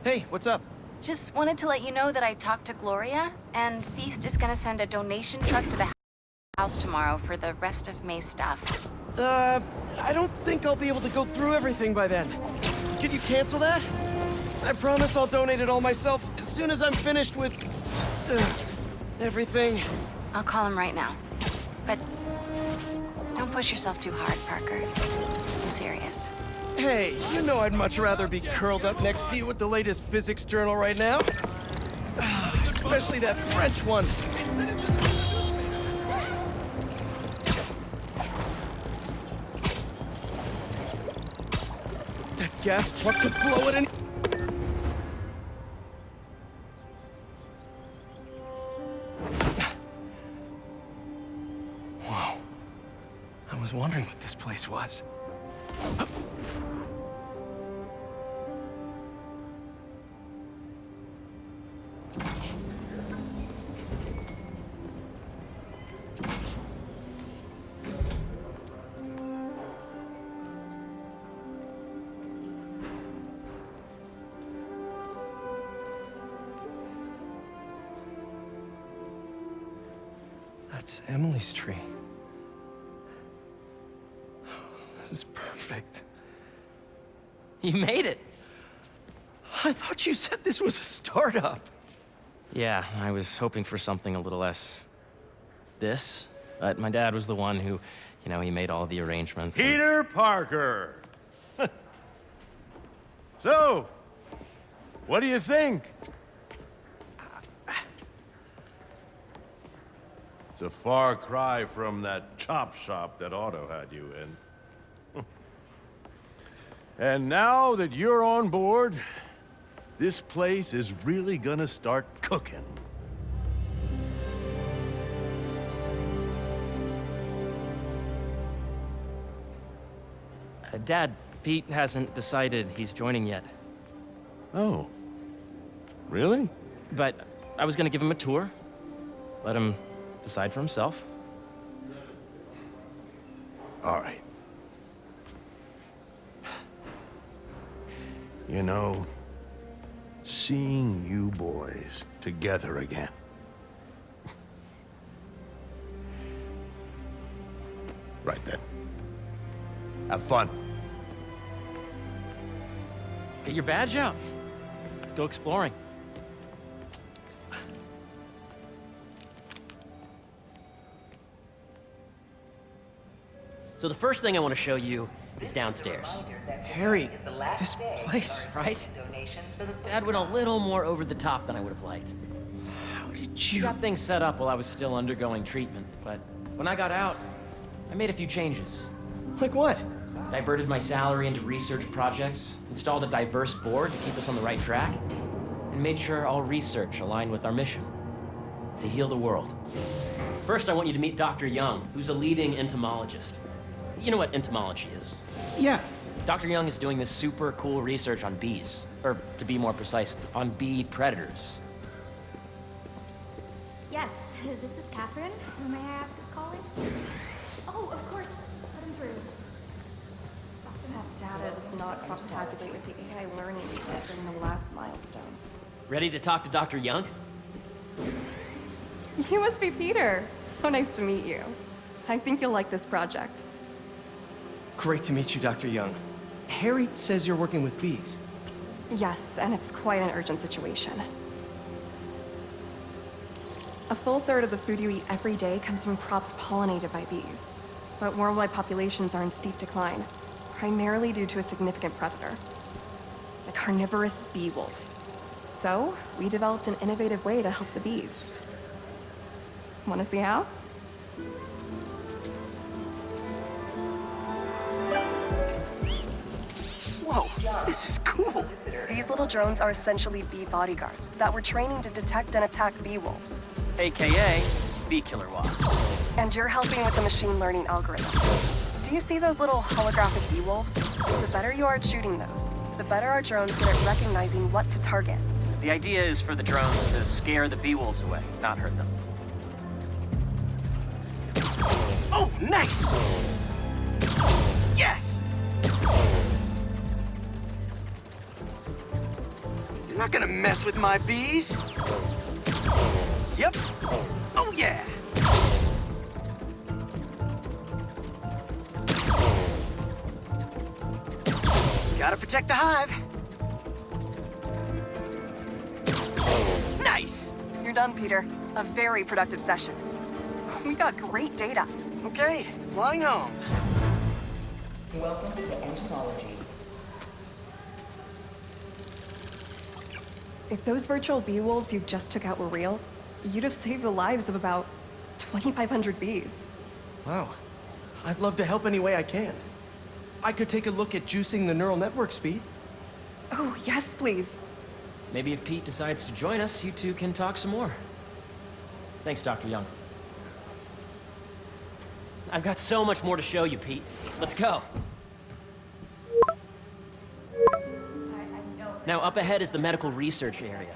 Hey, what's up? Just wanted to let you know that I talked to Gloria, and Feast is gonna send a donation truck to the house tomorrow for the rest of May's stuff. I don't think I'll be able to go through everything by then. Could you cancel that? I promise I'll donate it all myself as soon as I'm finished with... everything. I'll call him right now. But don't push yourself too hard, Parker. I'm serious. Hey, you know I'd much rather be curled up next to you with the latest physics journal right now. Especially that French one. That gas truck could blow at any... Whoa. I was wondering what this place was. That's Emily's tree. This is perfect. You made it! I thought you said this was a startup. Yeah, I was hoping for something a little less... this. But my dad was the one who, he made all the arrangements. Peter Parker! So, what do you think? It's a far cry from that chop shop that Otto had you in. And now that you're on board, this place is really gonna start cooking. Dad, Pete hasn't decided he's joining yet. Oh. Really? But I was gonna give him a tour. Let him decide for himself. All right. You know, seeing you boys together again. Right then. Have fun. Get your badge out. Let's go exploring. So the first thing I want to show you is downstairs. Harry, this place... Right? Dad went a little more over the top than I would have liked. How did He you... got things set up while I was still undergoing treatment, but when I got out, I made a few changes. Like what? Diverted my salary into research projects, installed a diverse board to keep us on the right track, and made sure all research aligned with our mission, to heal the world. First, I want you to meet Dr. Young, who's a leading entomologist. You know what entomology is? Yeah. Dr. Young is doing this super cool research on bees, or to be more precise, on bee predators. Yes, this is Catherine. Who may I ask is calling? Oh, of course. Put him through. That data does not cross-tabulate with the AI learning we did during the last milestone. Ready to talk to Dr. Young? You must be Peter. So nice to meet you. I think you'll like this project. Great to meet you, Dr. Young. Harry says you're working with bees. Yes, and it's quite an urgent situation. A full third of the food you eat every day comes from crops pollinated by bees. But worldwide populations are in steep decline, primarily due to a significant predator, the carnivorous bee wolf. So, we developed an innovative way to help the bees. Want to see how? Whoa, this is cool. These little drones are essentially bee bodyguards that we're training to detect and attack bee wolves. AKA bee killer wasps. And you're helping with the machine learning algorithm. Do you see those little holographic bee wolves? The better you are at shooting those, the better our drones get at recognizing what to target. The idea is for the drones to scare the bee wolves away, not hurt them. Oh, nice! Yes! You're not gonna mess with my bees. Yep. Oh, yeah. Gotta protect the hive. Nice. You're done, Peter. A very productive session. We got great data. Okay, flying home. Welcome to entomology. If those virtual bee wolves you just took out were real, you'd have saved the lives of about 2,500 bees. Wow. I'd love to help any way I can. I could take a look at juicing the neural network speed. Oh, yes, please. Maybe if Pete decides to join us, you two can talk some more. Thanks, Dr. Young. I've got so much more to show you, Pete. Let's go. Now, up ahead is the medical research area.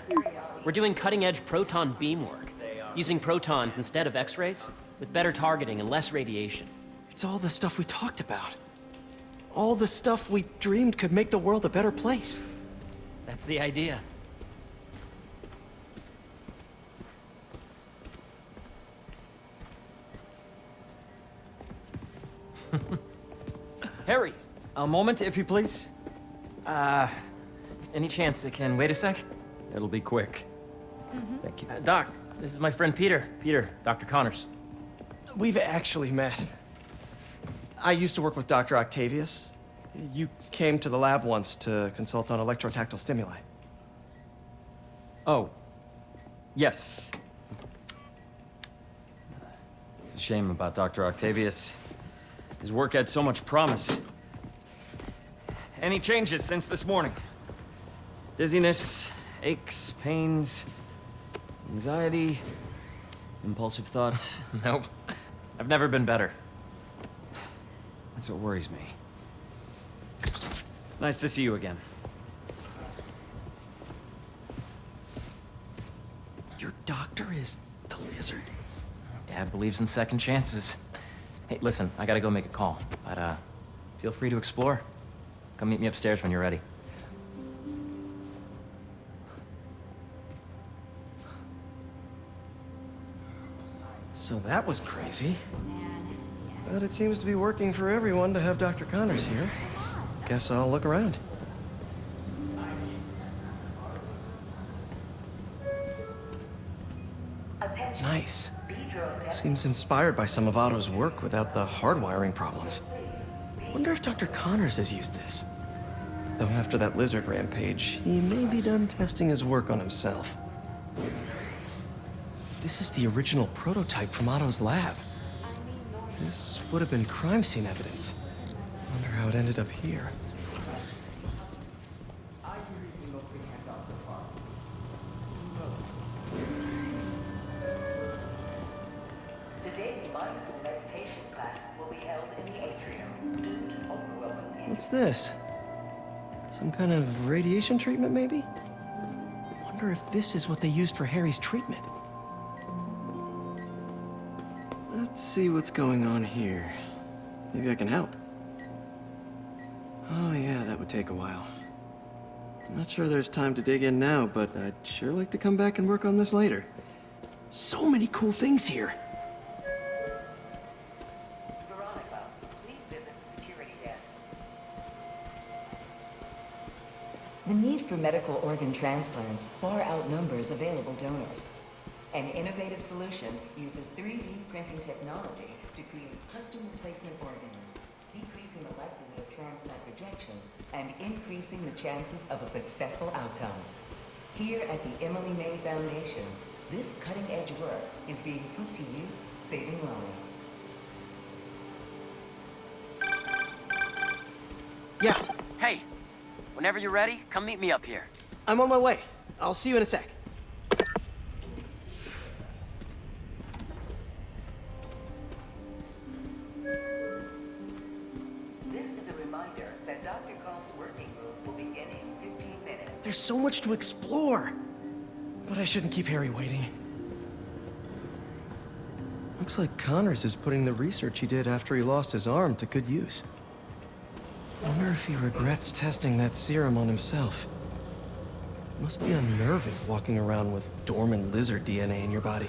We're doing cutting-edge proton beam work, using protons instead of X-rays, with better targeting and less radiation. It's all the stuff we talked about. All the stuff we dreamed could make the world a better place. That's the idea. Harry, A moment, if you please. any chance it can wait a sec? It'll be quick. Thank you. Doc, this is my friend Peter. Peter, Dr. Connors. We've actually met. I used to work with Dr. Octavius. You came to the lab once to consult on electrotactile stimuli. Oh. Yes. It's a shame about Dr. Octavius. His work had so much promise. Any changes since this morning? Dizziness, aches, pains, anxiety, impulsive thoughts. Nope. I've never been better. That's what worries me. Nice to see you again. Your doctor is the lizard. Dad believes in second chances. Hey, listen, I gotta go make a call, but feel free to explore. Come meet me upstairs when you're ready. So that was crazy. But it seems to be working for everyone to have Dr. Connors here. Guess I'll look around. Nice. Seems inspired by some of Otto's work without the hardwiring problems. Wonder if Dr. Connors has used this. Though after that lizard rampage, he may be done testing his work on himself. This is the original prototype from Otto's lab. This would have been crime scene evidence. Wonder how it ended up here. Today's mindful meditation class will be held in the atrium due to overwhelming. What's this? Some kind of radiation treatment, maybe? Wonder if this is what they used for Harry's treatment. Let's see what's going on here. Maybe I can help. Oh yeah, that would take a while. I'm not sure there's time to dig in now, but I'd sure like to come back and work on this later. So many cool things here. Veronica, please visit the security desk. The need for medical organ transplants far outnumbers available donors. An innovative solution uses 3D printing technology to create custom replacement organs, decreasing the likelihood of transplant rejection and increasing the chances of a successful outcome. Here at the Emily May Foundation, this cutting-edge work is being put to use, saving lives. Yeah, Hey, whenever you're ready, come meet me up here. I'm on my way. I'll see you in a sec. This is a reminder that Dr. Combs' working group will begin in 15 minutes. There's so much to explore. But I shouldn't keep Harry waiting. Looks like Connors is putting the research he did after he lost his arm to good use. Wonder if he regrets testing that serum on himself. Must be unnerving walking around with dormant lizard DNA in your body.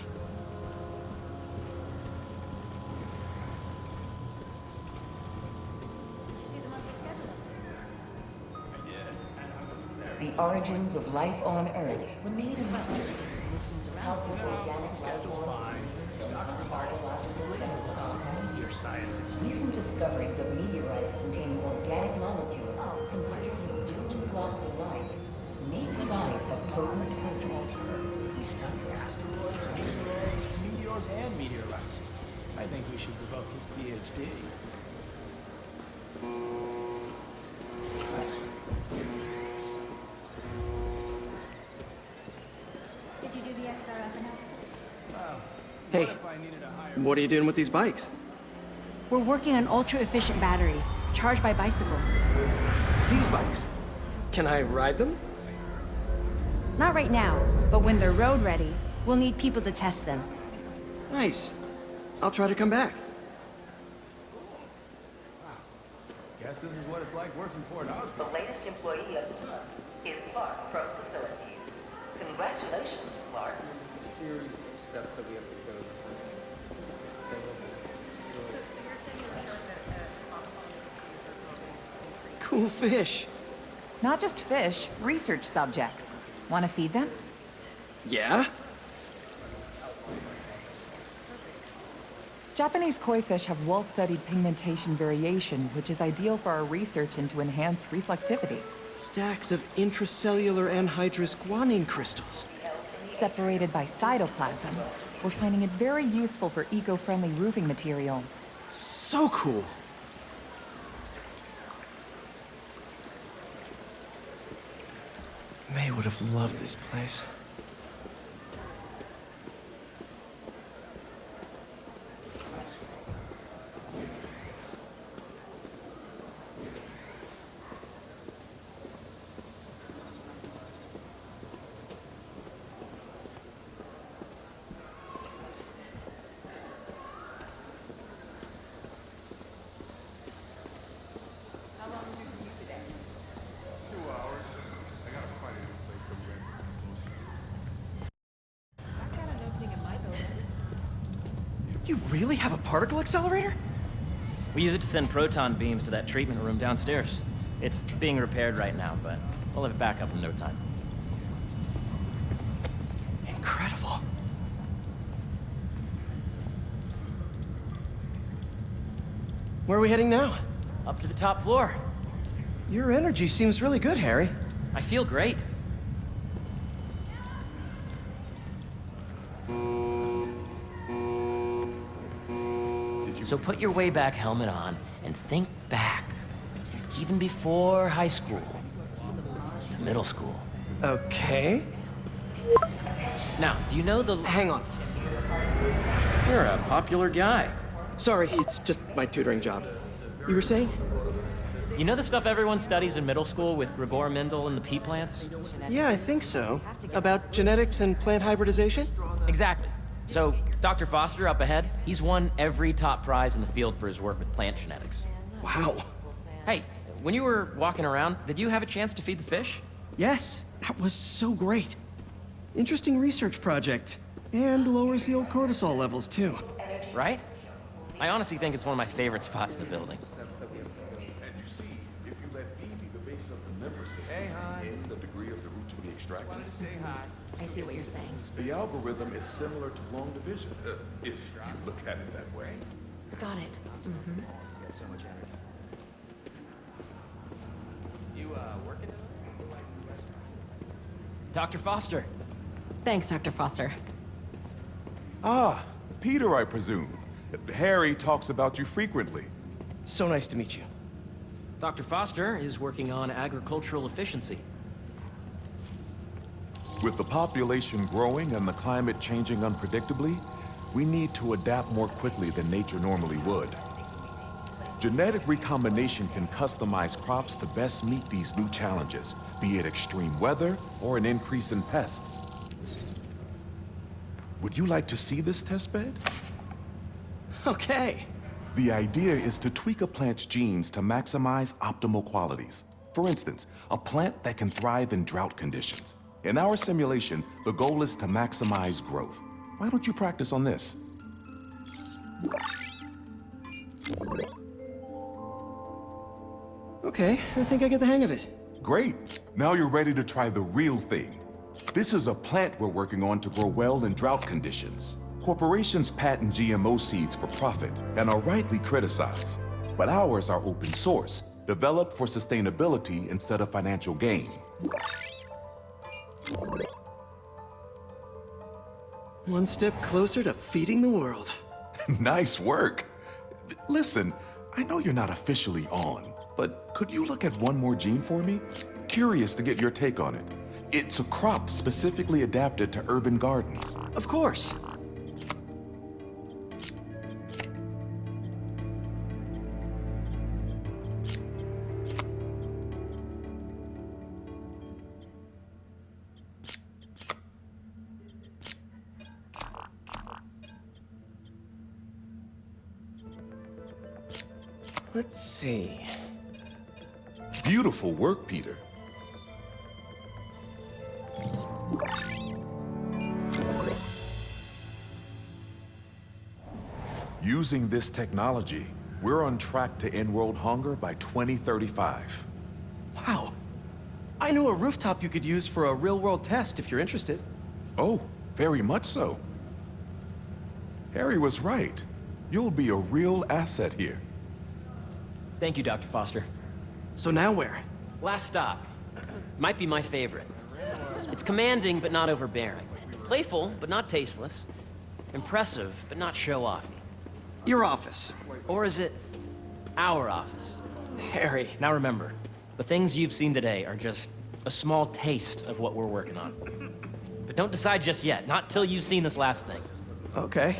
The origins of life on Earth remain a mystery. How do organic life forms recent discoveries of meteorites containing organic molecules considered as just 2 blocks of life may provide a potent protocol. We study asteroids, meteors, and meteorites. I think we should revoke his PhD. Did you do the XRF analysis? Hey, what are you doing with these bikes? We're working on ultra-efficient batteries, charged by bicycles. These bikes? Can I ride them? Not right now, but when they're road ready, we'll need people to test them. Nice. I'll try to come back. Guess this is what it's like working for an Osborne. The latest employee of the month is Clark from Facilities. Congratulations, Clark. Series of steps that we have to go through. Cool fish. Not just fish, research subjects. Want to feed them? Yeah? Japanese koi fish have well-studied pigmentation variation, which is ideal for our research into enhanced reflectivity. Stacks of intracellular anhydrous guanine crystals. Separated by cytoplasm, we're finding it very useful for eco-friendly roofing materials. So cool. May would have loved this place. You really have a particle accelerator? We use it to send proton beams to that treatment room downstairs. It's being repaired right now, but we'll have it back up in no time. Incredible. Where are we heading now? Up to the top floor. Your energy seems really good, Harry. I feel great. So put your way back helmet on and think back. Even before high school. To middle school. Okay. Now, do you know the... Hang on. You're a popular guy. Sorry, it's just my tutoring job. You were saying? You know the stuff everyone studies in middle school with Gregor Mendel and the pea plants? Yeah, I think so. About genetics and plant hybridization? Exactly. So, Dr. Foster up ahead, he's won every top prize in the field for his work with plant genetics. Wow. Hey, when you were walking around, did you have a chance to feed the fish? Yes, that was so great. Interesting research project. And lowers the old cortisol levels, too. Right? I honestly think it's one of my favorite spots in the building. And you see, if you let B be the base of the liver system, in the degree of the root to be extracted. Wanted to say hi. I see what you're saying. The algorithm is similar to long division, if you look at it that way. Got it. Mm-hmm. You, working? Dr. Foster. Thanks, Dr. Foster. Ah, Peter, I presume. Harry talks about you frequently. So nice to meet you. Dr. Foster is working on agricultural efficiency. With the population growing and the climate changing unpredictably, we need to adapt more quickly than nature normally would. Genetic recombination can customize crops to best meet these new challenges, be it extreme weather or an increase in pests. Would you like to see this testbed? Okay. The idea is to tweak a plant's genes to maximize optimal qualities. For instance, a plant that can thrive in drought conditions. In our simulation, the goal is to maximize growth. Why don't you practice on this? Okay, I think I get the hang of it. Great. Now you're ready to try the real thing. This is a plant we're working on to grow well in drought conditions. Corporations patent GMO seeds for profit and are rightly criticized. But ours are open source, developed for sustainability instead of financial gain. One step closer to feeding the world. Nice work. Listen, I know you're not officially on, but could you look at one more gene for me? Curious to get your take on it. It's a crop specifically adapted to urban gardens. Of course. Let's see. Beautiful work, Peter. Using this technology, we're on track to end world hunger by 2035. Wow. I know a rooftop you could use for a real-world test if you're interested. Oh, very much so. Harry was right. You'll be a real asset here. Thank you, Dr. Foster. So now where? Last stop. Might be my favorite. It's commanding, but not overbearing. Playful, but not tasteless. Impressive, but not show-offy. Your office. Or is it our office? Harry. Now remember, the things you've seen today are just a small taste of what we're working on. But don't decide just yet, not till you've seen this last thing. Okay.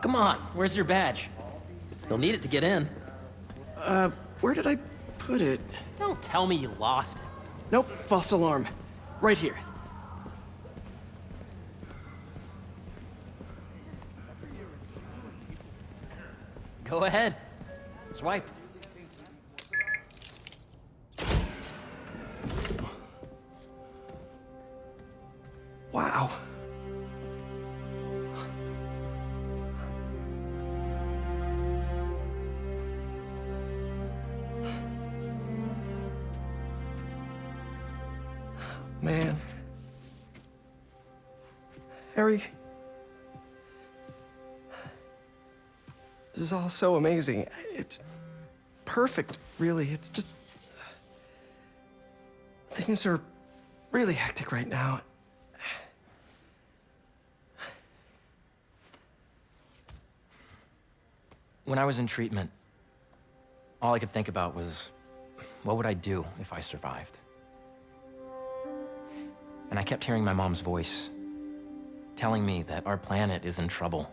Come on, where's your badge? You'll need it to get in. Where did I put it? Don't tell me you lost it. Nope, false alarm. Right here. Go ahead. Swipe. Wow. Man. Harry. This is all so amazing. It's perfect, really. It's just... Things are really hectic right now. When I was in treatment, all I could think about was, what would I do if I survived? And I kept hearing my mom's voice, telling me that our planet is in trouble,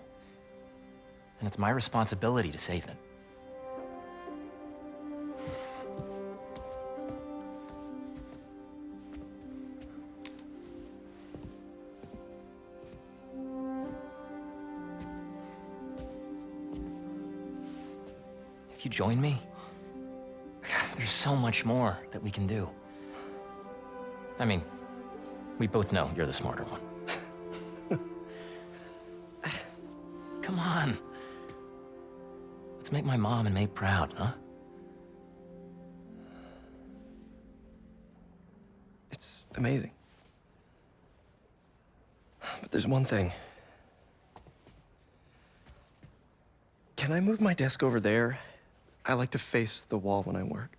and it's my responsibility to save it. If you join me, there's so much more that we can do. I mean, we both know you're the smarter one. Come on. Let's make my mom and May proud, huh? It's amazing. But there's one thing. Can I move my desk over there? I like to face the wall when I work.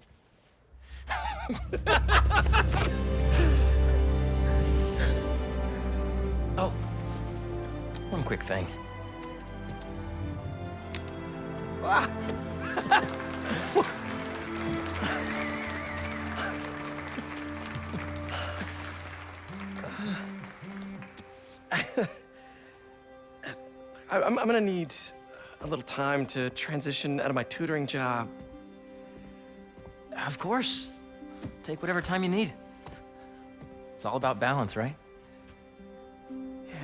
Oh, one quick thing. Ah! I'm gonna need a little time to transition out of my tutoring job. Of course. Take whatever time you need. It's all about balance, right? Yeah.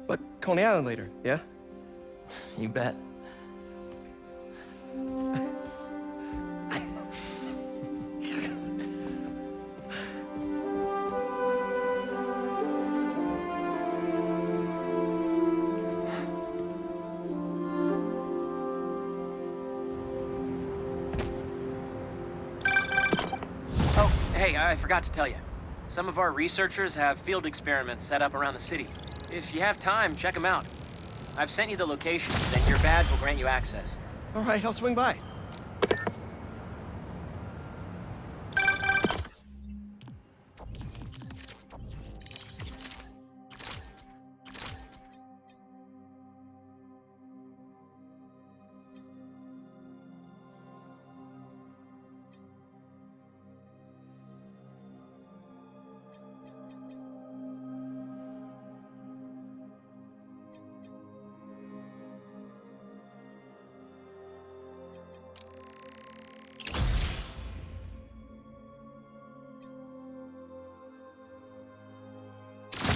But Coney Island later, yeah? You bet. Hey, I forgot to tell you. Some of our researchers have field experiments set up around the city. If you have time, check them out. I've sent you the locations, and your badge will grant you access. All right, I'll swing by.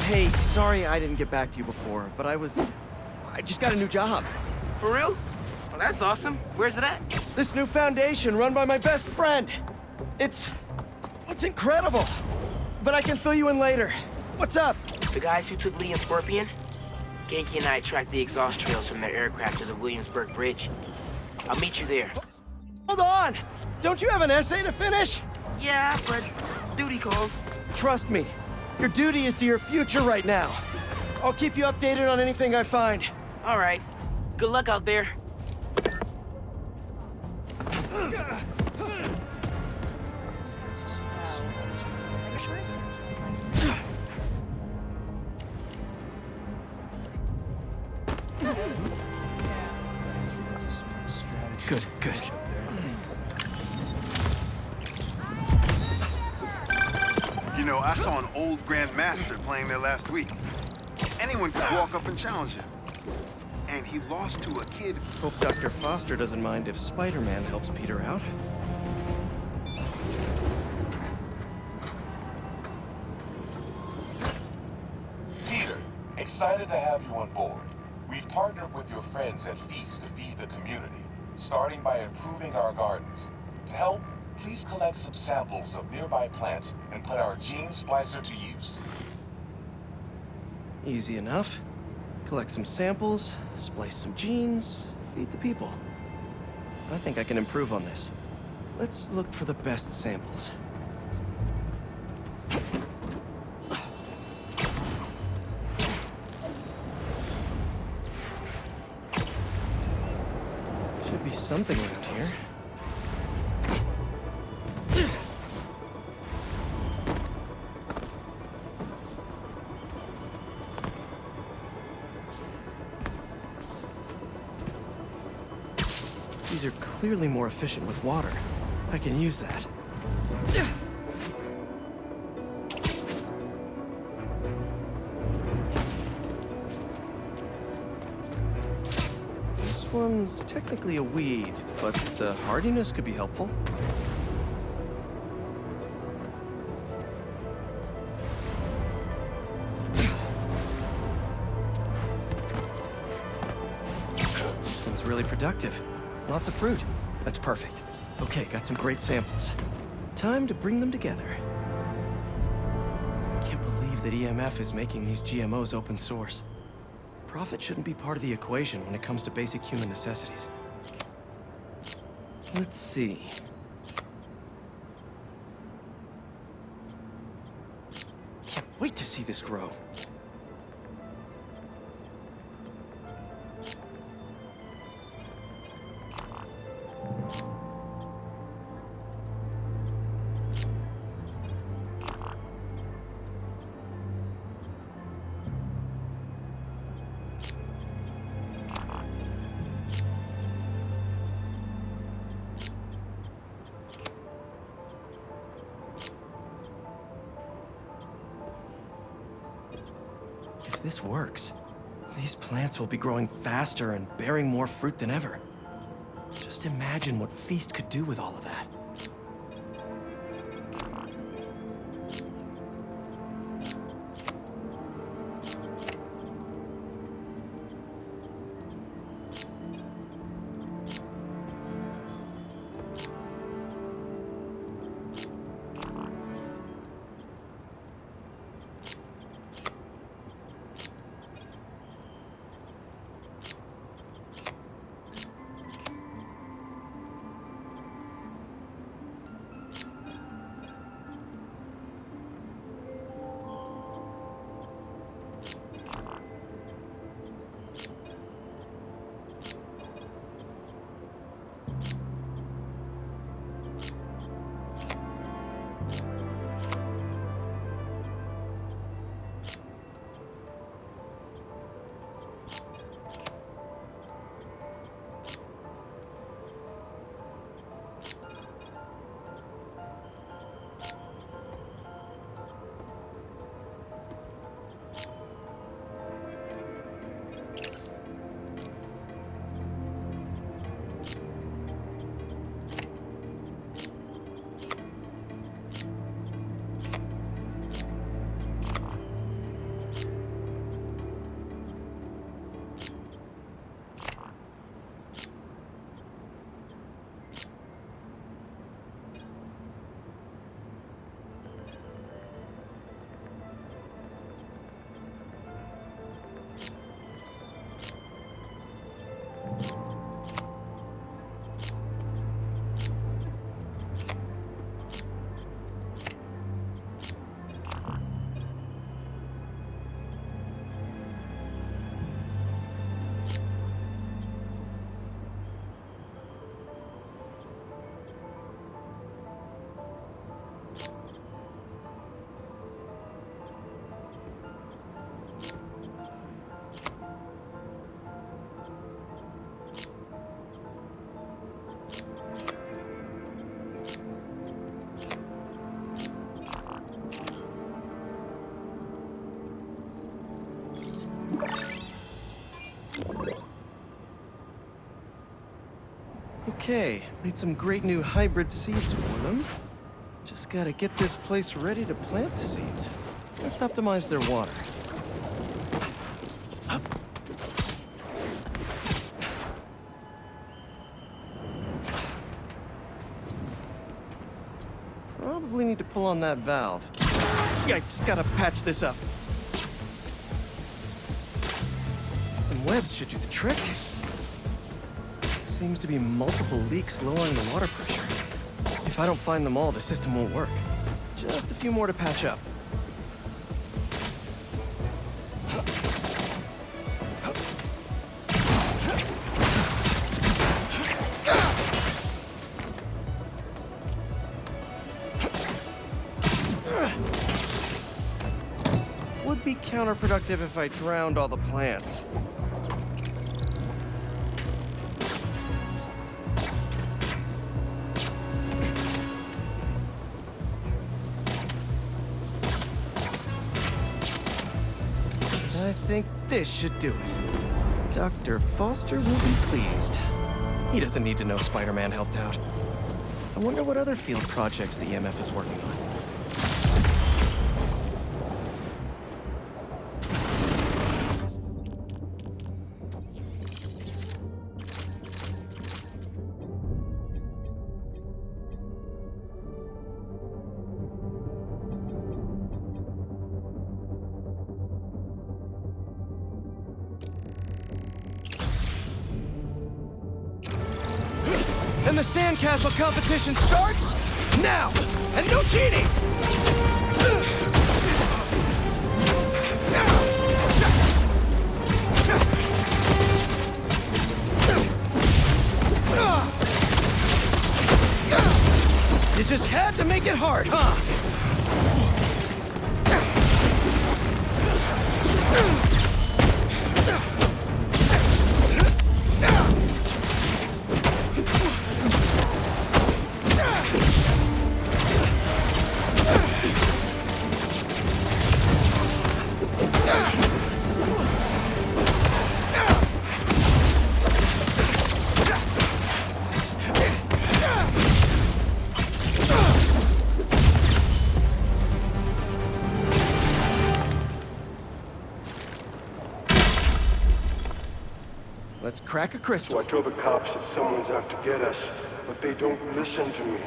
Hey, sorry I didn't get back to you before, but I just got a new job. For real? Well, that's awesome. Where's it at? This new foundation run by my best friend. It's incredible. But I can fill you in later. What's up? The guys who took Lee and Scorpion? Genki and I tracked the exhaust trails from their aircraft to the Williamsburg Bridge. I'll meet you there. Hold on! Don't you have an essay to finish? Yeah, but duty calls. Trust me. Your duty is to your future right now. I'll keep you updated on anything I find. All right. Good luck out there. Good, good. You know, I saw an old Grand Master playing there last week. Anyone could walk up and challenge him. And he lost to a kid. Hope Dr. Foster doesn't mind if Spider-Man helps Peter out. Peter, excited to have you on board. We've partnered with your friends at Feast to feed the community, starting by improving our gardens. To help, please collect some samples of nearby plants and put our gene splicer to use. Easy enough. Collect some samples, splice some genes, feed the people. I think I can improve on this. Let's look for the best samples. Should be something around here. These are clearly more efficient with water. I can use that. This one's technically a weed, but the hardiness could be helpful. This one's really productive. Lots of fruit. That's perfect. Okay, got some great samples. Time to bring them together. Can't believe that EMF is making these GMOs open source. Profit shouldn't be part of the equation when it comes to basic human necessities. Let's see. Can't wait to see this grow. If this works, these plants will be growing faster and bearing more fruit than ever. Just imagine what Feast could do with all of that. Okay, made some great new hybrid seeds for them. Just gotta get this place ready to plant the seeds. Let's optimize their water. Probably need to pull on that valve. Yikes, gotta patch this up. Some webs should do the trick. Seems to be multiple leaks lowering the water pressure. If I don't find them all, the system won't work. Just a few more to patch up. Would be counterproductive if I drowned all the plants. I think this should do it. Dr. Foster will be pleased. He doesn't need to know Spider-Man helped out. I wonder what other field projects the EMF is working on. And the sandcastle competition starts now! And no cheating! You just had to make it hard, huh? Let's crack a crystal. So I told the cops that someone's out to get us, but they don't listen to me.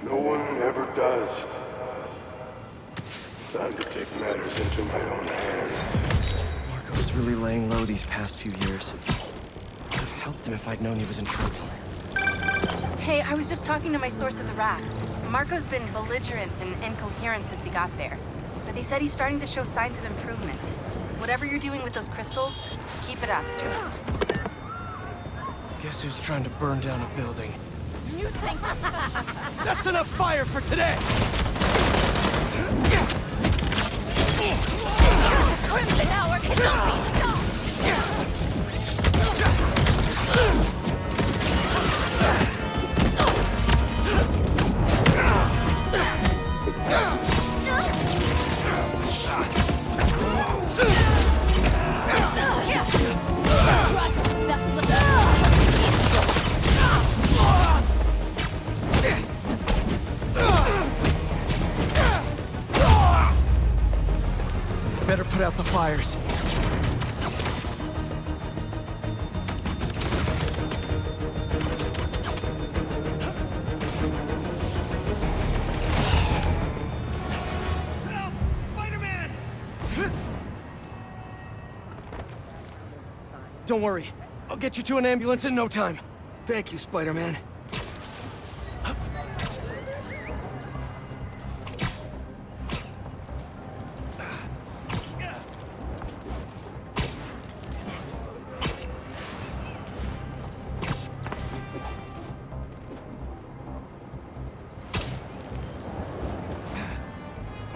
No one ever does. Time to take matters into my own hands. Marco's really laying low these past few years. I'd have helped him if I'd known he was in trouble. Hey, I was just talking to my source at the raft. Marco's been belligerent and incoherent since he got there. But they said he's starting to show signs of improvement. Whatever you're doing with those crystals, keep it up. Guess who's trying to burn down a building? You think... That's enough fire for today! Crimson Hour cannot be stopped! Better put out the fires. Spider-Man! Don't worry. I'll get you to an ambulance in no time. Thank you, Spider-Man.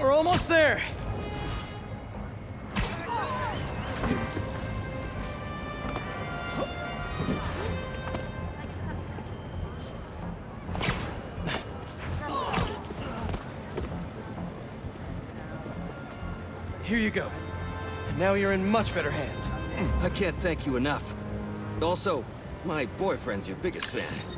We're almost there. Here you go. Now you're in much better hands. I can't thank you enough. Also, my boyfriend's your biggest fan.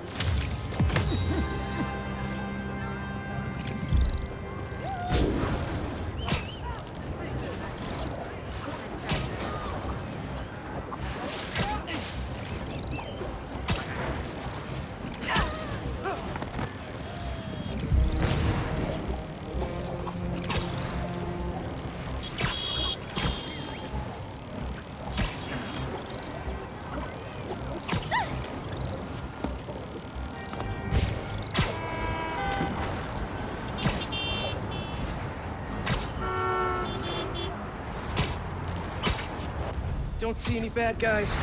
Don't see any bad guys.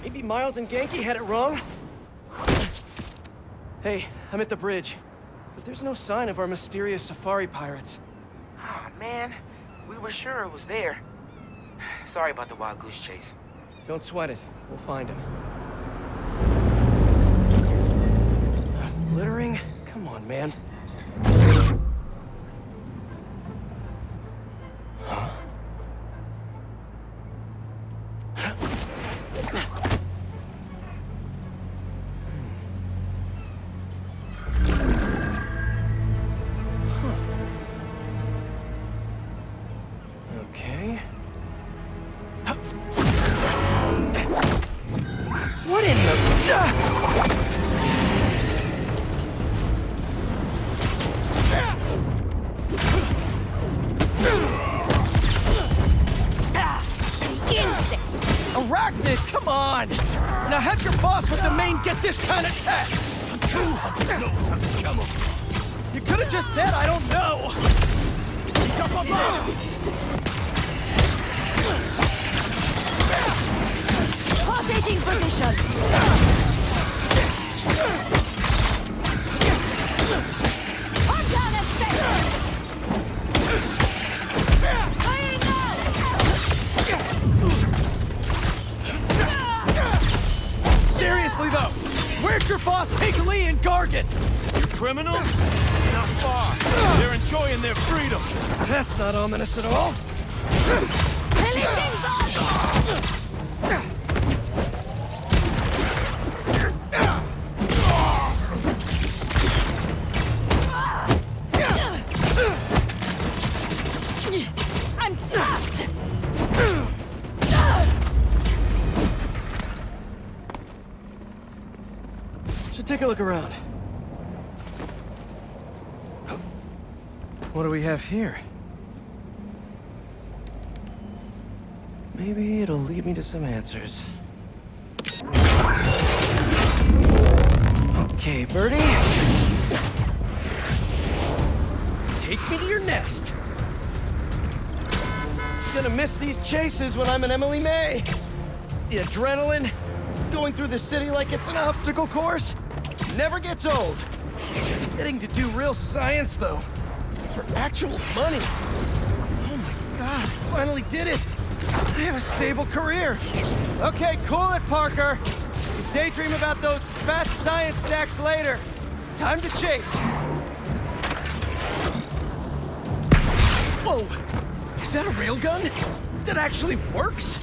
Maybe Miles and Genki had it wrong? Hey, I'm at the bridge. But there's no sign of our mysterious safari pirates. Oh, man. We were sure it was there. Sorry about the wild goose chase. Don't sweat it. We'll find him. Littering? Come on, man. Huh? Okay. What in the... Arachnid, come on! Now have your boss with the main get this kind of tech! knows how to kill him. You could have just said, I don't know! Rotating position! On down and stay! Seriously though, where'd your boss take Lee and Gargan? You criminals? Not far. They're enjoying their freedom. That's not ominous at all. I'm trapped! Should take a look around. What do we have here? Maybe it'll lead me to some answers. Okay, Birdie. Take me to your nest. Gonna miss these chases when I'm an Emily May. The adrenaline, going through the city like it's an obstacle course, never gets old. Getting to do real science, though. For actual money. Oh my God, finally did it. I have a stable career. Okay, cool it, Parker. You daydream about those fat science stacks later. Time to chase. Whoa, is that a railgun? That actually works?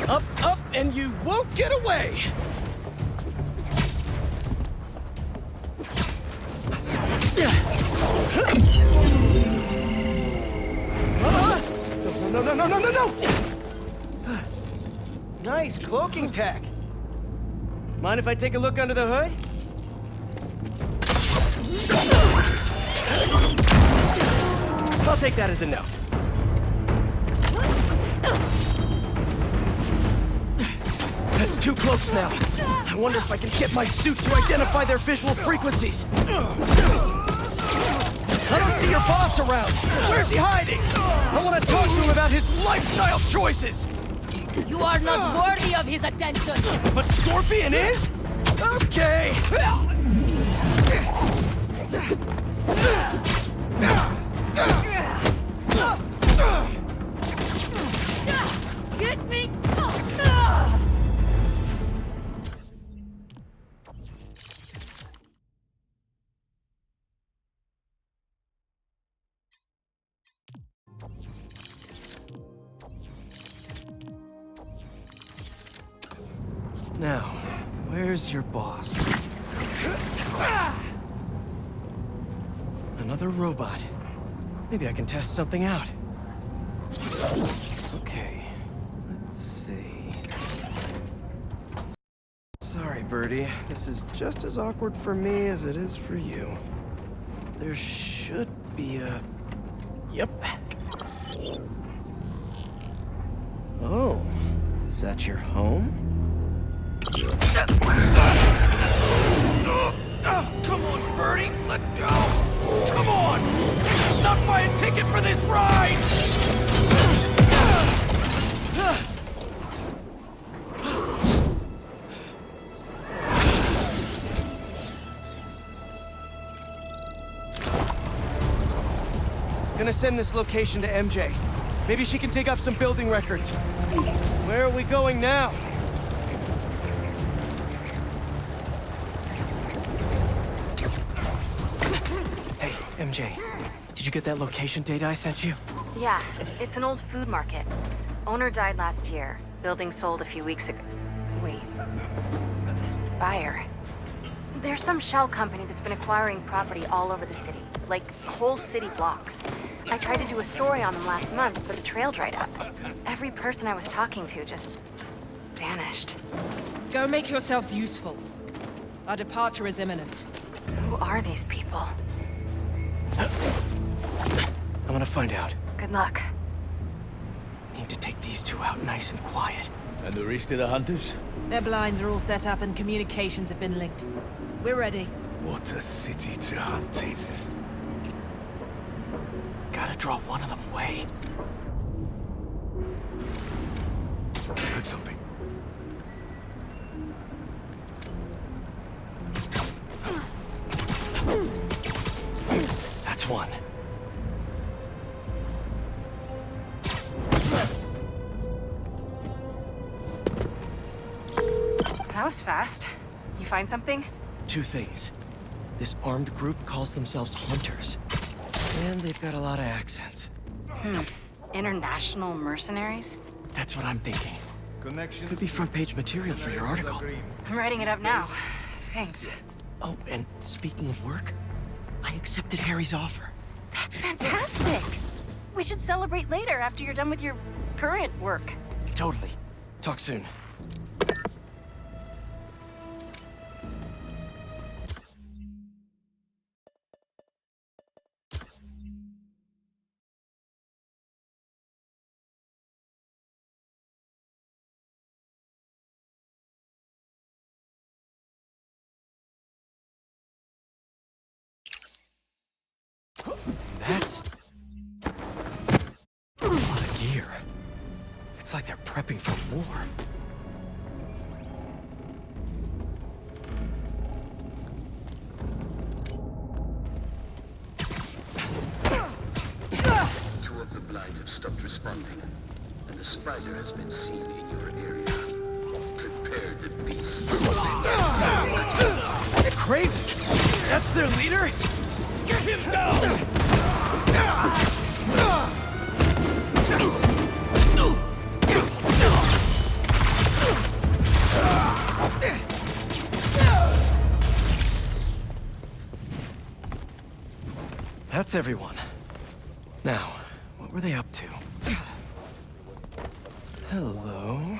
Up, up, and you won't get away! No! Nice cloaking tech. Mind if I take a look under the hood? I'll take that as a no. That's two cloaks now. I wonder if I can get my suit to identify their visual frequencies. I don't see your boss around. Where's he hiding? I want to talk to him about his lifestyle choices. You are not worthy of his attention. But Scorpion is? Okay. Now, where's your boss? Another robot. Maybe I can test something out. Okay, let's see. Sorry, Birdie. This is just as awkward for me as it is for you. There should be a... Yep. Oh, is that your home? Oh, come on, Birdie! Let go! Come on! Not buy a ticket for this ride! Gonna send this location to MJ. Maybe she can dig up some building records. Where are we going now? Hey, MJ. Did you get that location data I sent you? Yeah, it's an old food market. Owner died last year. Building sold a few weeks ago. Wait. Spire. There's some shell company that's been acquiring property all over the city. Like, whole city blocks. I tried to do a story on them last month, but the trail dried up. Every person I was talking to just... vanished. Go make yourselves useful. Our departure is imminent. Who are these people? I'm gonna find out. Good luck. Need to take these two out nice and quiet. And the rest of the hunters? Their blinds are all set up and communications have been linked. We're ready. What a city to hunt in. Gotta draw one of them away. I heard something. That's one. That was fast. You find something? Two things. This armed group calls themselves Hunters. And they've got a lot of accents. International mercenaries? That's what I'm thinking. Could be front page material for your article. I'm writing it up now. Thanks. Oh, and speaking of work, I accepted Harry's offer. That's fantastic! We should celebrate later after you're done with your current work. Totally. Talk soon. That's a lot of gear. It's like they're prepping for war. Two of the blinds have stopped responding, and the spider has been seen in your area. Prepare the beast. Craven! That's their leader? Get him down! That's everyone. Now, what were they up to? Hello?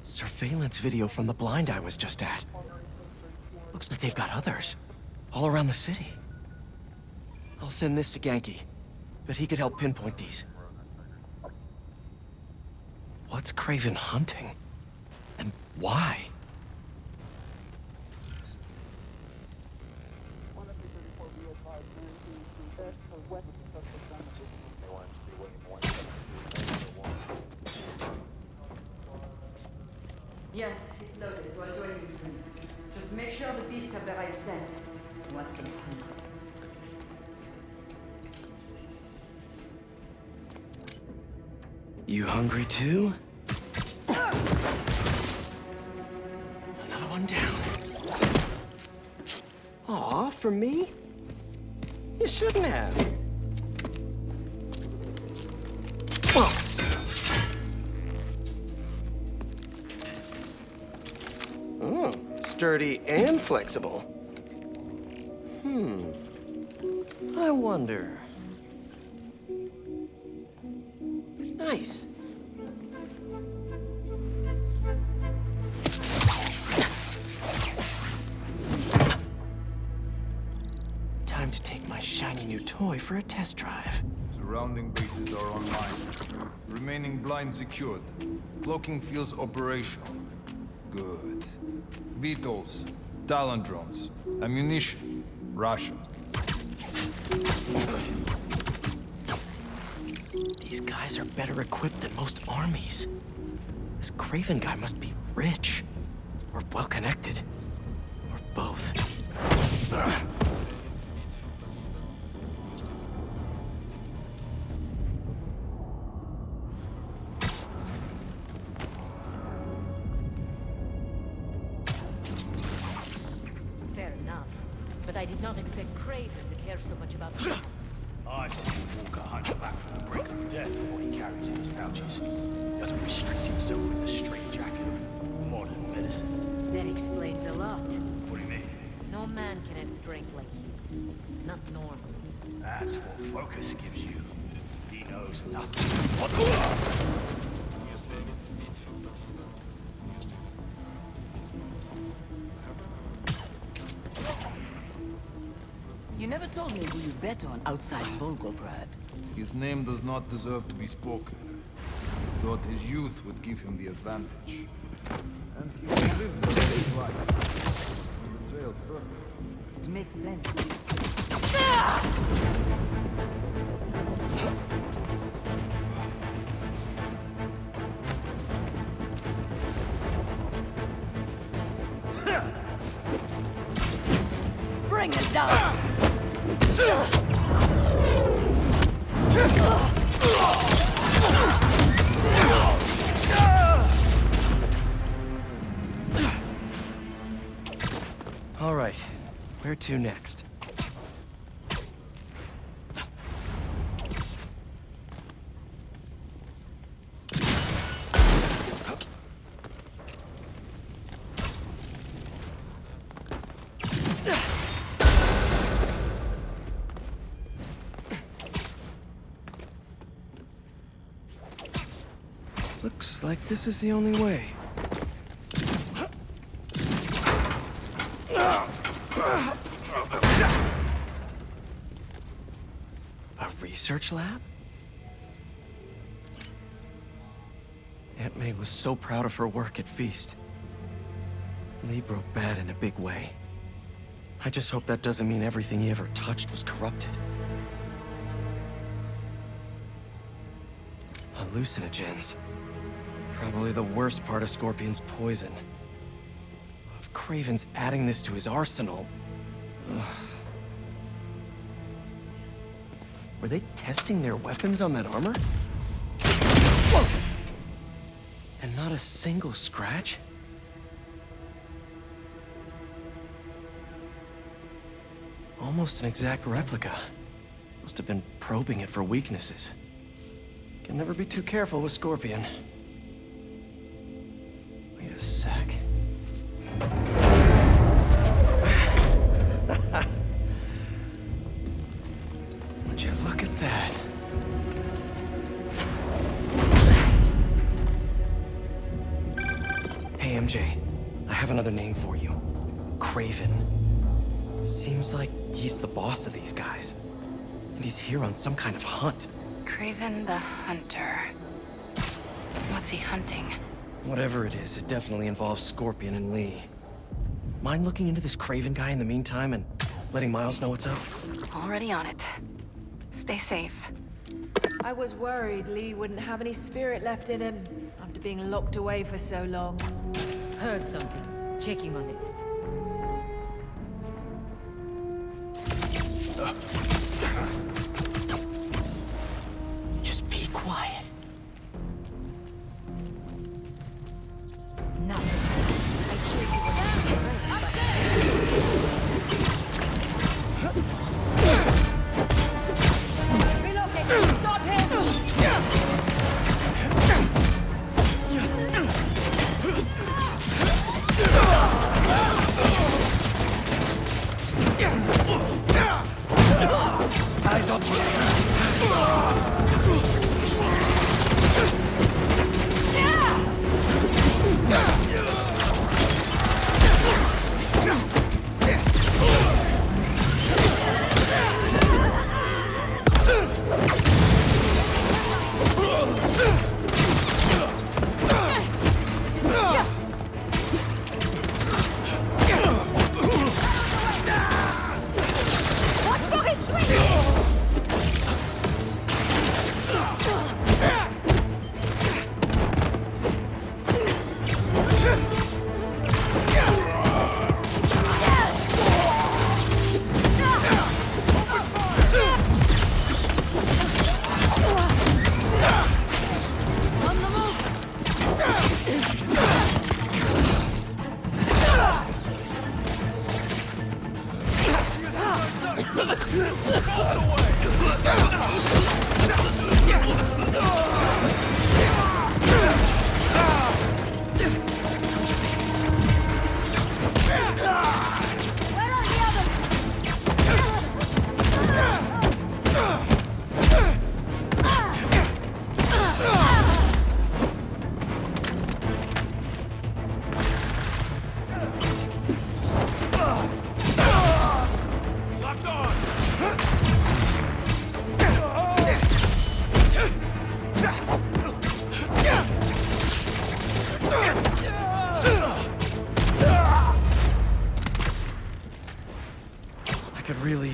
Surveillance video from the blind I was just at. Looks like they've got others. All around the city. I'll send this to Genki, but he could help pinpoint these. What's Craven hunting? And why? Yes, it's loaded. We'll join you soon. Just make sure the beasts have the right scent. What's the hunt? You hungry too? Another one down. Aw, for me? You shouldn't have. sturdy and flexible. I wonder. Nice. Time to take my shiny new toy for a test drive. Surrounding bases are online. Remaining blind secured. Cloaking fields operational. Good. Beetles, Talon drones, ammunition, Russia. These guys are better equipped than most armies. This Craven guy must be rich, or well-connected, or both. Fair enough, but I did not expect Craven to care so much about me. I've seen Walker hunt back from the brink of death before he carries in his pouches. He doesn't restrict himself with the straitjacket of modern medicine. That explains a lot. What do you mean? No man can have strength like his. Not normal. That's what focus gives you. He knows nothing. What the... You never told me who you bet on outside Volgograd. His name does not deserve to be spoken. Thought his youth would give him the advantage. And he would live the safe life. The trail's perfect. It makes sense. Bring it down! All right, where to next? Looks like this is the only way. A research lab? Aunt May was so proud of her work at Feast. Lee broke bad in a big way. I just hope that doesn't mean everything he ever touched was corrupted. Hallucinogens. Probably the worst part of Scorpion's poison. If Craven's adding this to his arsenal... Ugh. Were they testing their weapons on that armor? Whoa! And not a single scratch? Almost an exact replica. Must have been probing it for weaknesses. Can never be too careful with Scorpion. Wait a sec. Would you look at that? Hey, MJ. I have another name for you. Craven. Seems like he's the boss of these guys. And he's here on some kind of hunt. Craven the Hunter. What's he hunting? Whatever it is, it definitely involves Scorpion and Lee. Mind looking into this Craven guy in the meantime and letting Miles know what's up? Already on it. Stay safe. I was worried Lee wouldn't have any spirit left in him after being locked away for so long. Heard something. Checking on it. Just be quiet. Stop him!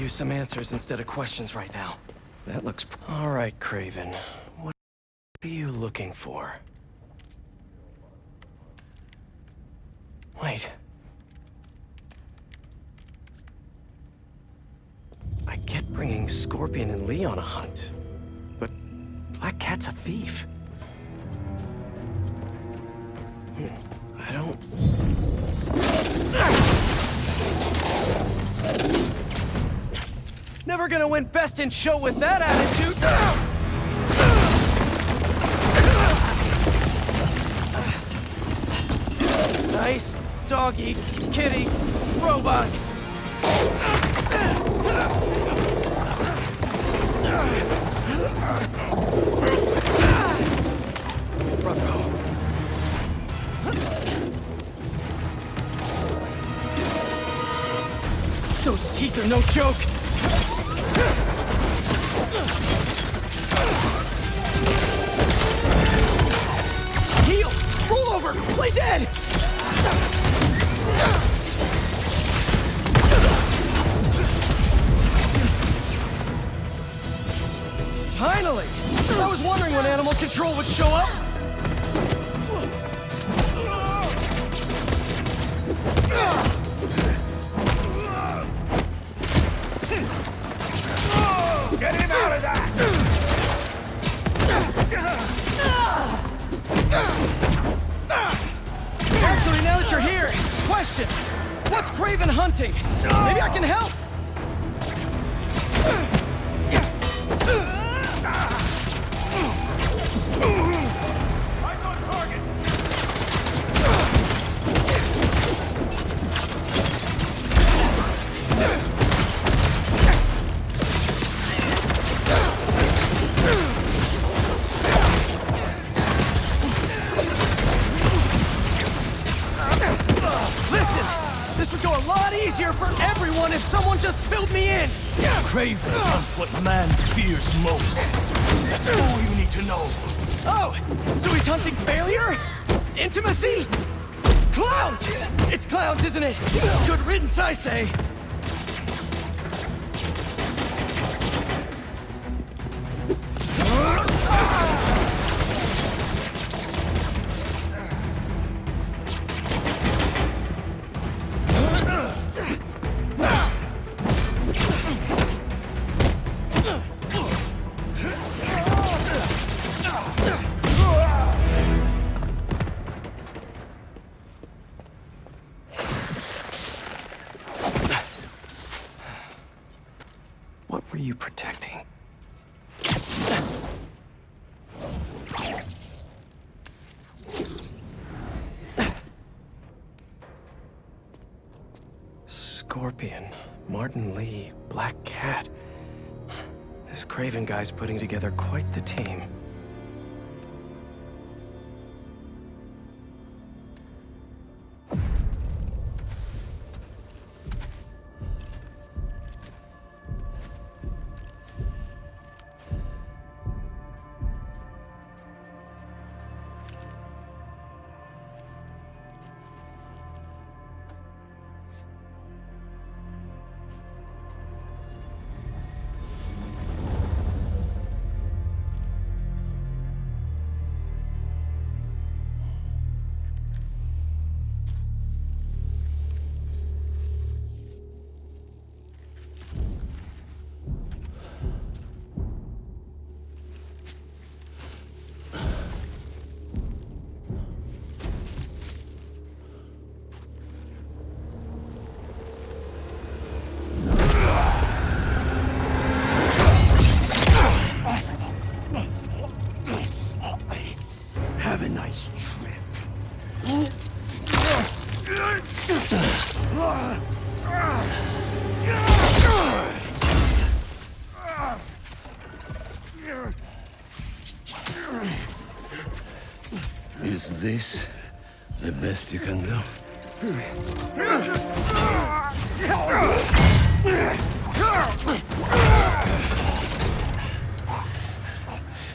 Some answers instead of questions right now. That looks... All right, Craven. What are you looking for? Wait. I get bringing Scorpion and Lee on a hunt, but Black Cat's a thief. I don't... Never gonna win Best in Show with that attitude! Nice doggy, kitty, robot! Brother. Those teeth are no joke! Heal! Roll over! Play dead! Finally! I was wondering when animal control would show up! Get him out of that! Actually, now that you're here, question! What's Craven hunting? Maybe I can help! Eyes on target! This would go a lot easier for everyone if someone just filled me in! Craven hunts what man fears most. That's all you need to know. Oh, so he's hunting failure? Intimacy? Clowns! It's clowns, isn't it? Good riddance, I say. What were you protecting? Scorpion, Martin Lee, Black Cat. This Craven guy's putting together quite the team. Have a nice trip. Is this the best you can do?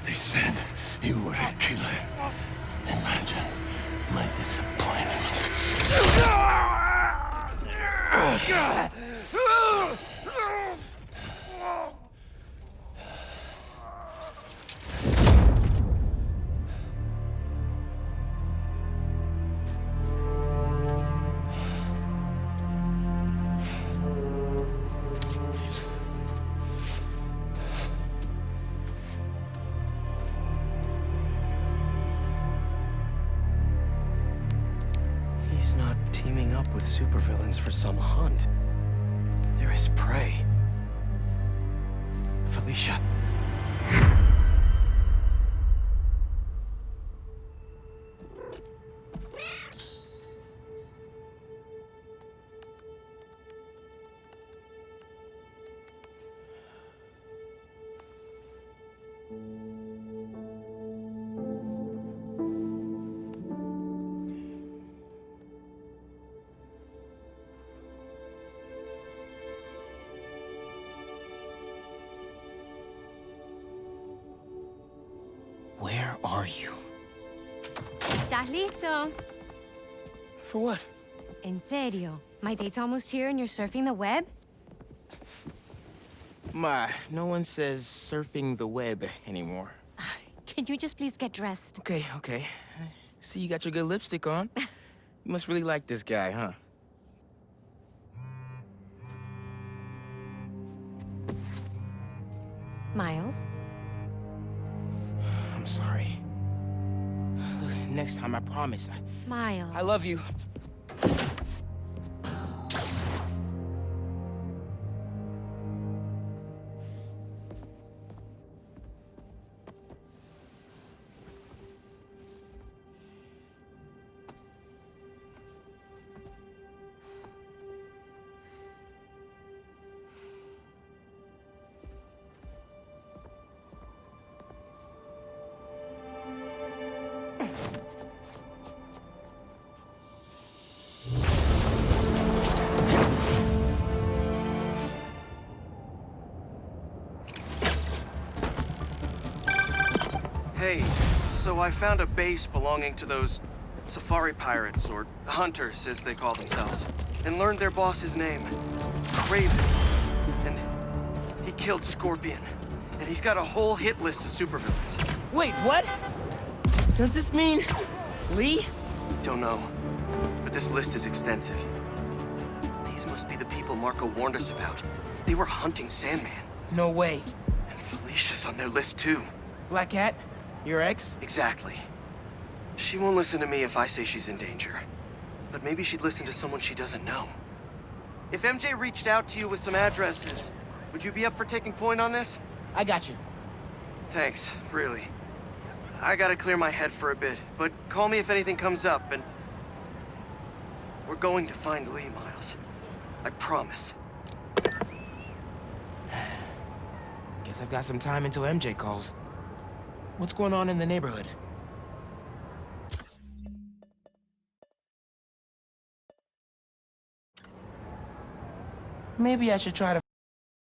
They said you were a killer. Imagine my disappointment. He's not teaming up with supervillains for some hunt. They're his prey. Felicia. Where are you? ¿Estás listo? For what? En serio? My date's almost here and you're surfing the web? Ma, no one says surfing the web anymore. Can you just please get dressed? Okay, okay. See, you got your good lipstick on. You must really like this guy, huh? Miles? I'm sorry. Look, next time, I promise. Miles. I love you. Hey, so I found a base belonging to those safari pirates, or hunters, as they call themselves, and learned their boss's name, Craven. And he killed Scorpion. And he's got a whole hit list of supervillains. Wait, what? Does this mean Lee? Don't know, but this list is extensive. These must be the people Marco warned us about. They were hunting Sandman. No way. And Felicia's on their list too. Black Cat? Your ex? Exactly. She won't listen to me if I say she's in danger. But maybe she'd listen to someone she doesn't know. If MJ reached out to you with some addresses, would you be up for taking point on this? I got you. Thanks, really. I gotta clear my head for a bit, but call me if anything comes up, and... we're going to find Lee, Miles. I promise. Guess Guess I've got some time until MJ calls. What's going on in the neighborhood? Maybe I should try to